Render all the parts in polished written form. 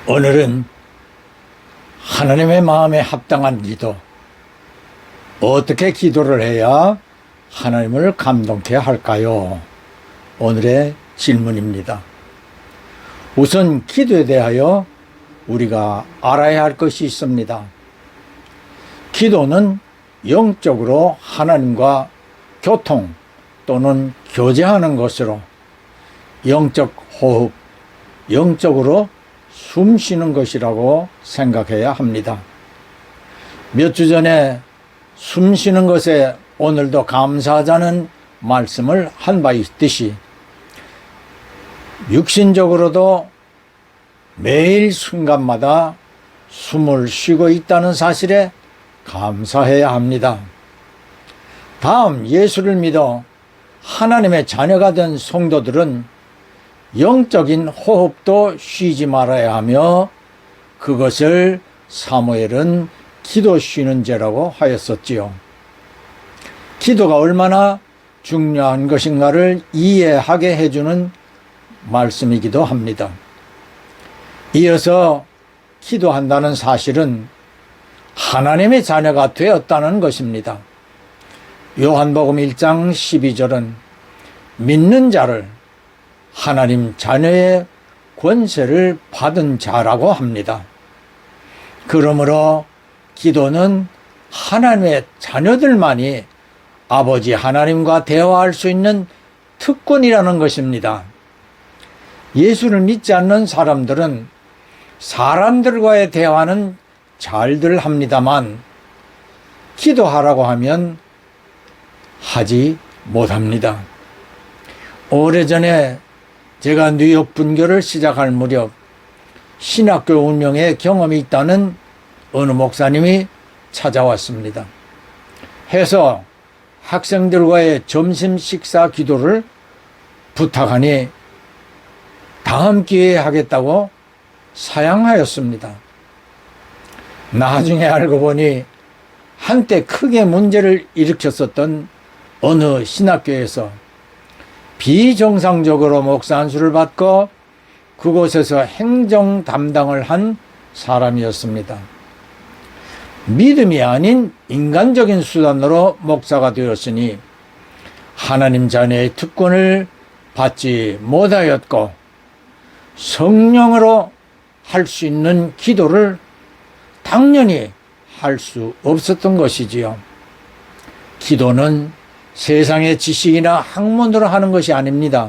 오늘은 하나님의 마음에 합당한 기도, 어떻게 기도를 해야 하나님을 감동케 할까요? 오늘의 질문입니다. 우선 기도에 대하여 우리가 알아야 할 것이 있습니다. 기도는 영적으로 하나님과 교통 또는 교제하는 것으로 영적 호흡, 영적으로 숨 쉬는 것이라고 생각해야 합니다. 몇 주 전에 숨 쉬는 것에 오늘도 감사하자는 말씀을 한 바 있듯이 육신적으로도 매일 순간마다 숨을 쉬고 있다는 사실에 감사해야 합니다. 다음, 예수를 믿어 하나님의 자녀가 된 성도들은 영적인 호흡도 쉬지 말아야 하며 그것을 사무엘은 기도 쉬는 죄라고 하였었지요. 기도가 얼마나 중요한 것인가를 이해하게 해주는 말씀이기도 합니다. 이어서 기도한다는 사실은 하나님의 자녀가 되었다는 것입니다. 요한복음 1장 12절은 믿는 자를 하나님 자녀의 권세를 받은 자라고 합니다. 그러므로 기도는 하나님의 자녀들만이 아버지 하나님과 대화할 수 있는 특권이라는 것입니다. 예수를 믿지 않는 사람들은 사람들과의 대화는 잘들 합니다만 기도하라고 하면 하지 못합니다. 오래전에 제가 뉴욕 분교를 시작할 무렵 신학교 운영에 경험이 있다는 어느 목사님이 찾아왔습니다. 해서 학생들과의 점심 식사 기도를 부탁하니 다음 기회에 하겠다고 사양하였습니다. 나중에 알고 보니 한때 크게 문제를 일으켰었던 어느 신학교에서 비정상적으로 목사 안수를 받고 그곳에서 행정 담당을 한 사람이었습니다. 믿음이 아닌 인간적인 수단으로 목사가 되었으니 하나님 자녀의 특권을 받지 못하였고 성령으로 할 수 있는 기도를 당연히 할 수 없었던 것이지요. 기도는 세상의 지식이나 학문으로 하는 것이 아닙니다.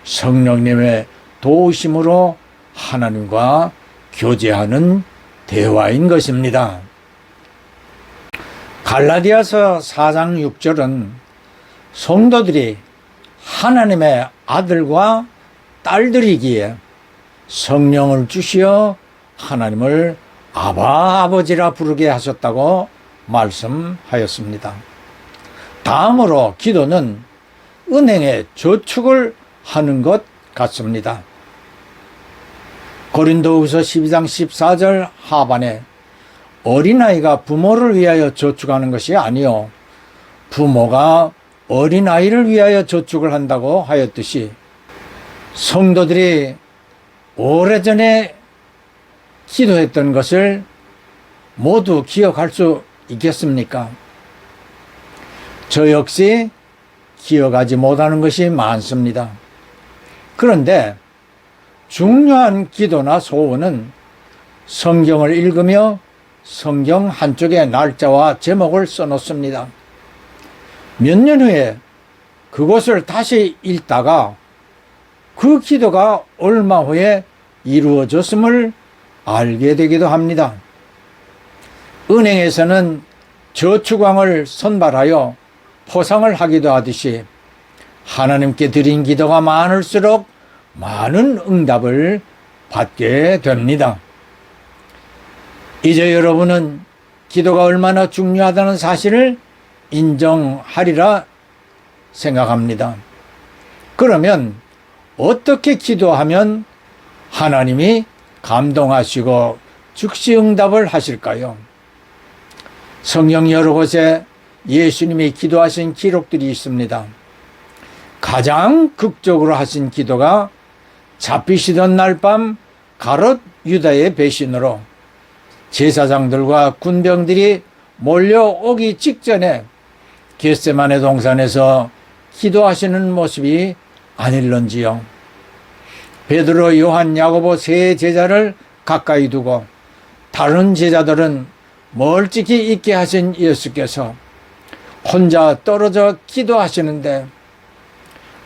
성령님의 도우심으로 하나님과 교제하는 대화인 것입니다. 갈라디아서 4장 6절은 성도들이 하나님의 아들과 딸들이기에 성령을 주시어 하나님을 아바 아버지라 부르게 하셨다고 말씀하였습니다. 다음으로 기도는 은행에 저축을 하는 것 같습니다. 고린도후서 12장 14절 하반에 어린아이가 부모를 위하여 저축하는 것이 아니요 부모가 어린아이를 위하여 저축을 한다고 하였듯이 성도들이 오래전에 기도했던 것을 모두 기억할 수 있겠습니까? 저 역시 기억하지 못하는 것이 많습니다. 그런데 중요한 기도나 소원은 성경을 읽으며 성경 한쪽에 날짜와 제목을 써놓습니다. 몇 년 후에 그것을 다시 읽다가 그 기도가 얼마 후에 이루어졌음을 알게 되기도 합니다. 은행에서는 저축왕을 선발하여 포상을 하기도 하듯이 하나님께 드린 기도가 많을수록 많은 응답을 받게 됩니다. 이제 여러분은 기도가 얼마나 중요하다는 사실을 인정하리라 생각합니다. 그러면 어떻게 기도하면 하나님이 감동하시고 즉시 응답을 하실까요? 성경 여러 곳에 예수님이 기도하신 기록들이 있습니다. 가장 극적으로 하신 기도가 잡히시던 날 밤 가롯 유다의 배신으로 제사장들과 군병들이 몰려오기 직전에 겟세마네 동산에서 기도하시는 모습이 아닐런지요. 베드로, 요한, 야고보 세 제자를 가까이 두고 다른 제자들은 멀찍이 있게 하신 예수께서 혼자 떨어져 기도하시는데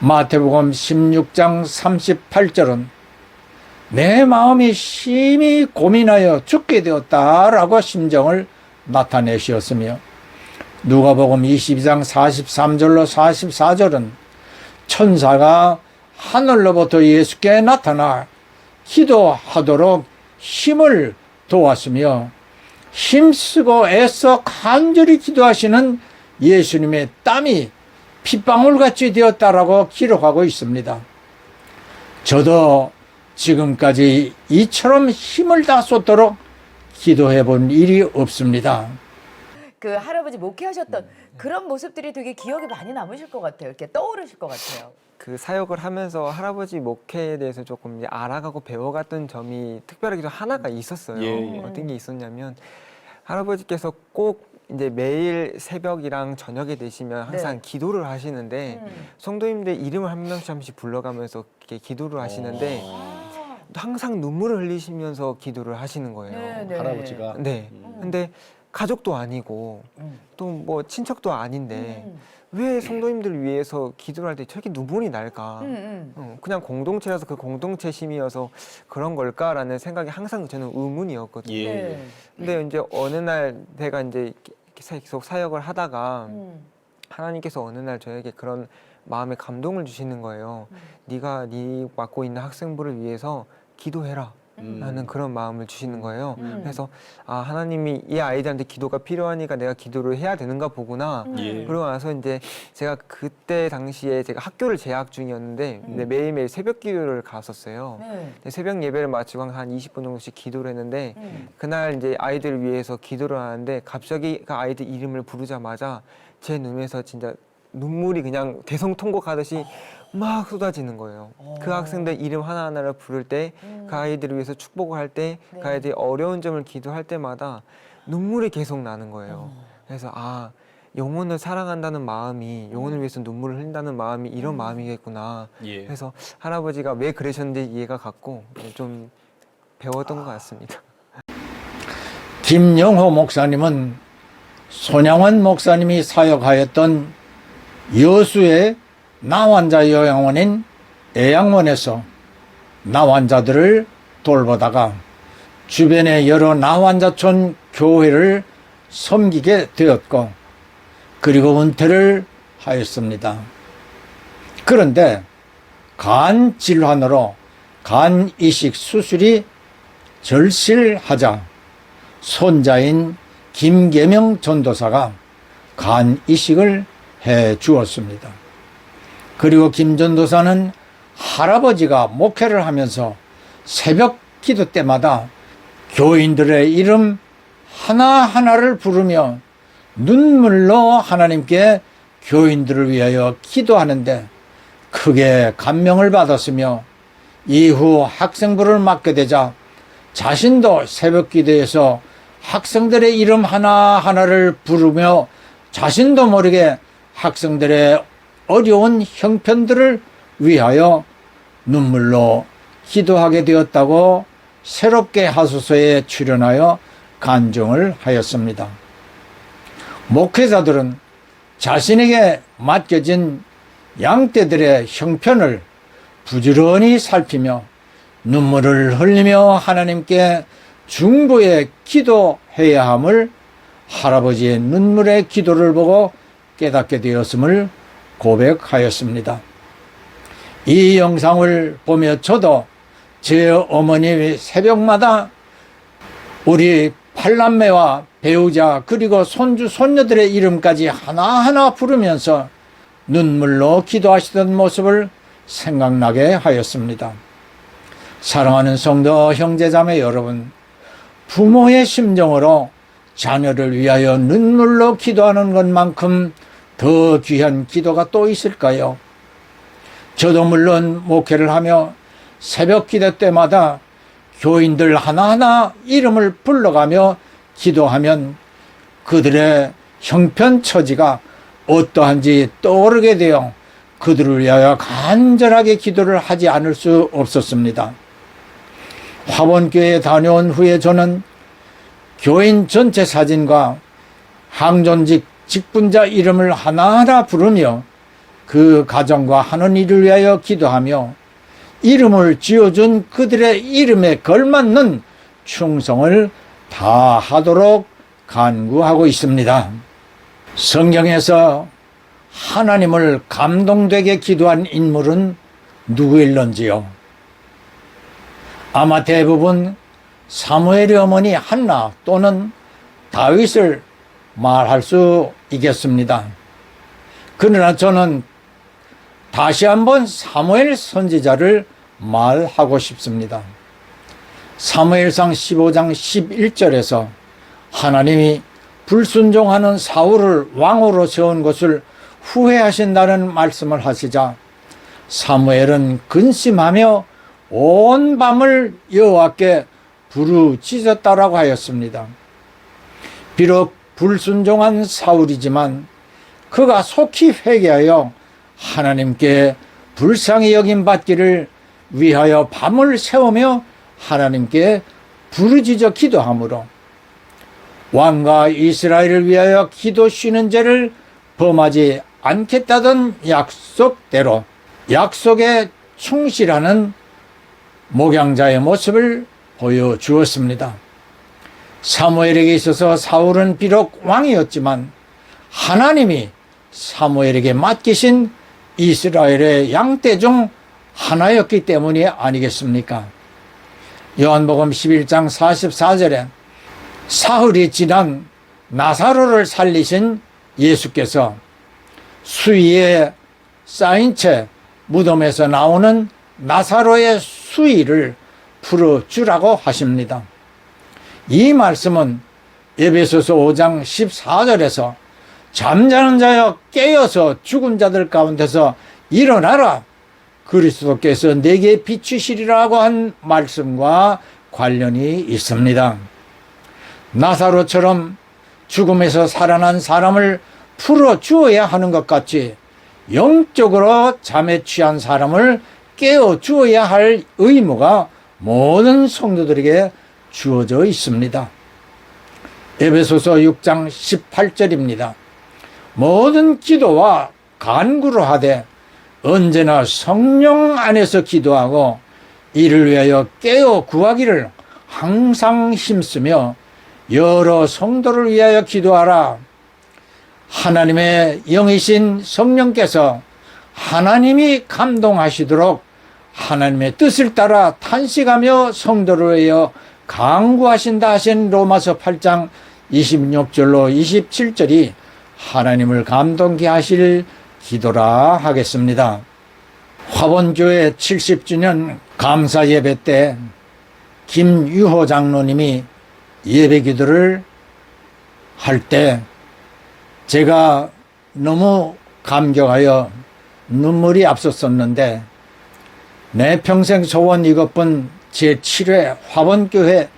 마태복음 16장 38절은 내 마음이 심히 고민하여 죽게 되었다라고 심정을 나타내시었으며 누가복음 22장 43절로 44절은 천사가 하늘로부터 예수께 나타나 기도하도록 힘을 도왔으며 힘쓰고 애써 간절히 기도하시는 예수님의 땀이 핏방울같이 되었다라고 기록하고 있습니다. 저도 지금까지 이처럼 힘을 다 쏟도록 기도해 본 일이 없습니다. 그 할아버지 목회하셨던 그런 모습들이 되게 기억에 많이 남으실 것 같아요. 이렇게 떠오르실 것 같아요. 그 사역을 하면서 할아버지 목회에 대해서 조금 이제 알아가고 배워갔던 점이 특별하게 좀 하나가 있었어요. 예. 어떤 게 있었냐면 할아버지께서 꼭 이제 매일 새벽이랑 저녁에 되시면 항상 네. 기도를 하시는데 성도님들 이름을 한 명씩 한 명씩 불러가면서 이렇게 기도를 하시는데 항상 눈물을 흘리시면서 기도를 하시는 거예요. 네, 네. 할아버지가. 네. 근데 가족도 아니고 또 뭐 친척도 아닌데 왜 성도님들을 위해서 기도를 할 때 저렇게 눈물이 날까? 그냥 공동체라서 그 공동체 심이어서 그런 걸까라는 생각이 항상 저는 의문이었거든요. 예. 네. 근데 이제 어느 날 제가 이제 계속 사역을 하다가 하나님께서 어느 날 저에게 그런 마음에 감동을 주시는 거예요. 네가 네 맡고 있는 학생부를 위해서 기도해라. 라는 그런 마음을 주시는 거예요. 그래서 아 하나님이 이 아이들한테 기도가 필요하니까 내가 기도를 해야 되는가 보구나. 예. 그러고 나서 이제 제가 그때 당시에 제가 학교를 재학 중이었는데 근데 매일매일 새벽 기도를 갔었어요. 네. 근데 새벽 예배를 마치고 항상 한 20분 정도씩 기도를 했는데 그날 이제 아이들을 위해서 기도를 하는데 갑자기 그 아이들 이름을 부르자마자 제 눈에서 진짜 눈물이 그냥 대성통곡하듯이 막 쏟아지는 거예요. 그 학생들 이름 하나하나를 부를 때, 그 아이들을 위해서 축복을 할 때, 그 아이들이 어려운 점을 기도할 때마다 눈물이 계속 나는 거예요. 그래서 아 영혼을 사랑한다는 마음이, 영혼을 위해서 눈물을 흘린다는 마음이 이런 마음이겠구나. 예. 그래서 할아버지가 왜 그러셨는지 이해가 갔고 좀 배웠던 것 같습니다. 김영호 목사님은 손양원 목사님이 사역하였던 여수의 나환자 요양원인 애양원에서 나환자들을 돌보다가 주변의 여러 나환자촌 교회를 섬기게 되었고 그리고 은퇴를 하였습니다. 그런데 간 질환으로 간 이식 수술이 절실하자 손자인 김계명 전도사가 간 이식을 해 주었습니다. 그리고 김 전도사는 할아버지가 목회를 하면서 새벽 기도 때마다 교인들의 이름 하나하나를 부르며 눈물로 하나님께 교인들을 위하여 기도하는데 크게 감명을 받았으며 이후 학생부를 맡게 되자 자신도 새벽 기도에서 학생들의 이름 하나하나를 부르며 자신도 모르게 학생들의 어려운 형편들을 위하여 눈물로 기도하게 되었다고 새롭게 하소서에 출연하여 간증을 하였습니다. 목회자들은 자신에게 맡겨진 양떼들의 형편을 부지런히 살피며 눈물을 흘리며 하나님께 중보에 기도해야 함을 할아버지의 눈물의 기도를 보고 깨닫게 되었음을 고백하였습니다. 이 영상을 보며 저도 제 어머님이 새벽마다 우리 팔남매와 배우자 그리고 손주 손녀들의 이름까지 하나하나 부르면서 눈물로 기도하시던 모습을 생각나게 하였습니다. 사랑하는 성도 형제자매 여러분, 부모의 심정으로 자녀를 위하여 눈물로 기도하는 것만큼 더 귀한 기도가 또 있을까요? 저도 물론 목회를 하며 새벽 기도 때마다 교인들 하나하나 이름을 불러가며 기도하면 그들의 형편처지가 어떠한지 떠오르게 되어 그들을 위하여 간절하게 기도를 하지 않을 수 없었습니다. 화원교회에 다녀온 후에 저는 교인 전체 사진과 항존직 직분자 이름을 하나하나 부르며 그 가정과 하는 일을 위하여 기도하며 이름을 지어준 그들의 이름에 걸맞는 충성을 다하도록 간구하고 있습니다. 성경에서 하나님을 감동되게 기도한 인물은 누구일런지요? 아마 대부분 사무엘의 어머니 한나 또는 다윗을 말할 수 있겠습니다. 그러나 저는 다시 한번 사무엘 선지자를 말하고 싶습니다. 사무엘상 15장 11절에서 하나님이 불순종하는 사울을 왕으로 세운 것을 후회하신다는 말씀을 하시자 사무엘은 근심하며 온 밤을 여호와께 부르짖었다라고 하였습니다. 비록 불순종한 사울이지만 그가 속히 회개하여 하나님께 불쌍히 여김 받기를 위하여 밤을 새우며 하나님께 부르짖어 기도하므로 왕과 이스라엘을 위하여 기도 쉬는 죄를 범하지 않겠다던 약속대로 약속에 충실하는 목양자의 모습을 보여주었습니다. 사무엘에게 있어서 사울은 비록 왕이었지만 하나님이 사무엘에게 맡기신 이스라엘의 양떼 중 하나였기 때문이 아니겠습니까? 요한복음 11장 44절에 사흘이 지난 나사로를 살리신 예수께서 수위에 쌓인 채 무덤에서 나오는 나사로의 수위를 풀어주라고 하십니다. 이 말씀은 에베소서 5장 14절에서 잠자는 자여 깨어서 죽은 자들 가운데서 일어나라 그리스도께서 내게 비추시리라고 한 말씀과 관련이 있습니다. 나사로처럼 죽음에서 살아난 사람을 풀어주어야 하는 것 같이 영적으로 잠에 취한 사람을 깨워주어야 할 의무가 모든 성도들에게 주어져 있습니다. 에베소서 6장 18절입니다. 모든 기도와 간구로 하되 언제나 성령 안에서 기도하고 이를 위하여 깨어 구하기를 항상 힘쓰며 여러 성도를 위하여 기도하라. 하나님의 영이신 성령께서 하나님이 감동하시도록 하나님의 뜻을 따라 탄식하며 성도를 위하여 간구하신다 하신 로마서 8장 26절로 27절이 하나님을 감동케 하실 기도라 하겠습니다. 화원교회 70주년 감사 예배 때 김유호 장로님이 예배 기도를 할 때 제가 너무 감격하여 눈물이 앞섰었는데 내 평생 소원 이것뿐 제7회 화원교회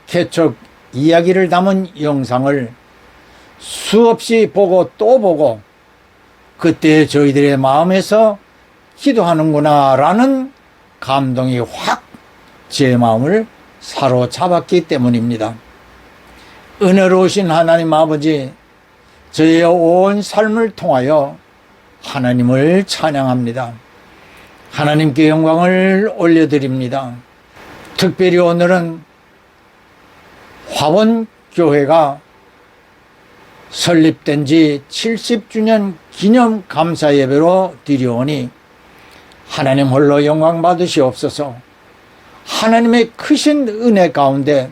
개척 이야기를 담은 영상을 수없이 보고 또 보고 그때 저희들의 마음에서 기도하는구나 라는 감동이 확 제 마음을 사로잡았기 때문입니다. 은혜로우신 하나님 아버지, 저의 온 삶을 통하여 하나님을 찬양합니다. 하나님께 영광을 올려드립니다. 특별히 오늘은 화원교회가 설립된 지 70주년 기념 감사 예배로 드려오니 하나님 홀로 영광 받으시옵소서. 하나님의 크신 은혜 가운데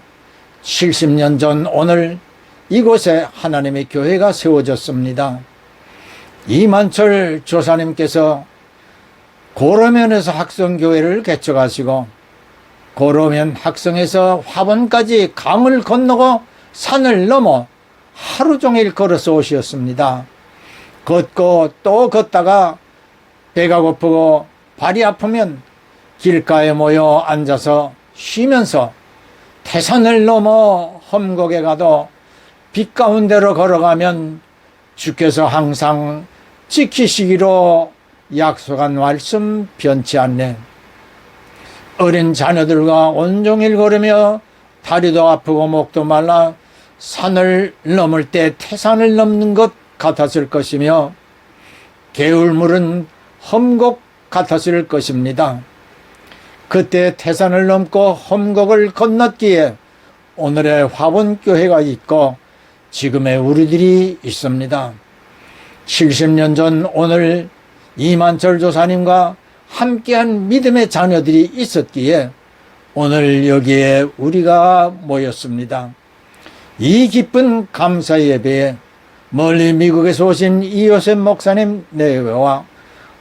70년 전 오늘 이곳에 하나님의 교회가 세워졌습니다. 이만철 조사님께서 고로면에서 학성교회를 개척하시고 고로면 학성에서 화원까지 강을 건너고 산을 넘어 하루 종일 걸어서 오셨습니다. 걷고 또 걷다가 배가 고프고 발이 아프면 길가에 모여 앉아서 쉬면서 태산을 넘어 험곡에 가도 빛 가운데로 걸어가면 주께서 항상 지키시기로 약속한 말씀 변치 않네. 어린 자녀들과 온종일 걸으며 다리도 아프고 목도 말라 산을 넘을 때 태산을 넘는 것 같았을 것이며 개울물은 험곡 같았을 것입니다. 그때 태산을 넘고 험곡을 건넜기에 오늘의 화원교회가 있고 지금의 우리들이 있습니다. 70년 전 오늘 이만철 조사님과 함께한 믿음의 자녀들이 있었기에 오늘 여기에 우리가 모였습니다. 이 기쁜 감사 예배에 멀리 미국에서 오신 이요셉 목사님 내외와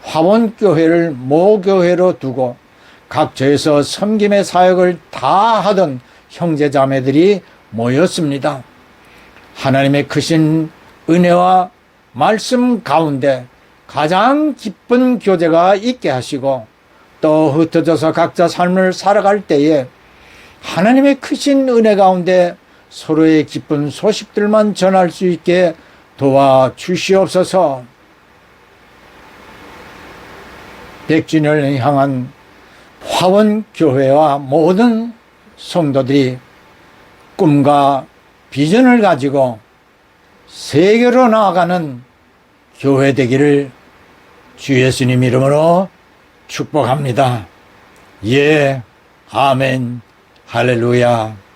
화원교회를 모교회로 두고 각처에서 섬김의 사역을 다 하던 형제자매들이 모였습니다. 하나님의 크신 은혜와 말씀 가운데 가장 기쁜 교제가 있게 하시고 또 흩어져서 각자 삶을 살아갈 때에 하나님의 크신 은혜 가운데 서로의 기쁜 소식들만 전할 수 있게 도와주시옵소서. 100주년을 향한 화원교회와 모든 성도들이 꿈과 비전을 가지고 세계로 나아가는 교회 되기를 주 예수님 이름으로 축복합니다. 예, 아멘, 할렐루야.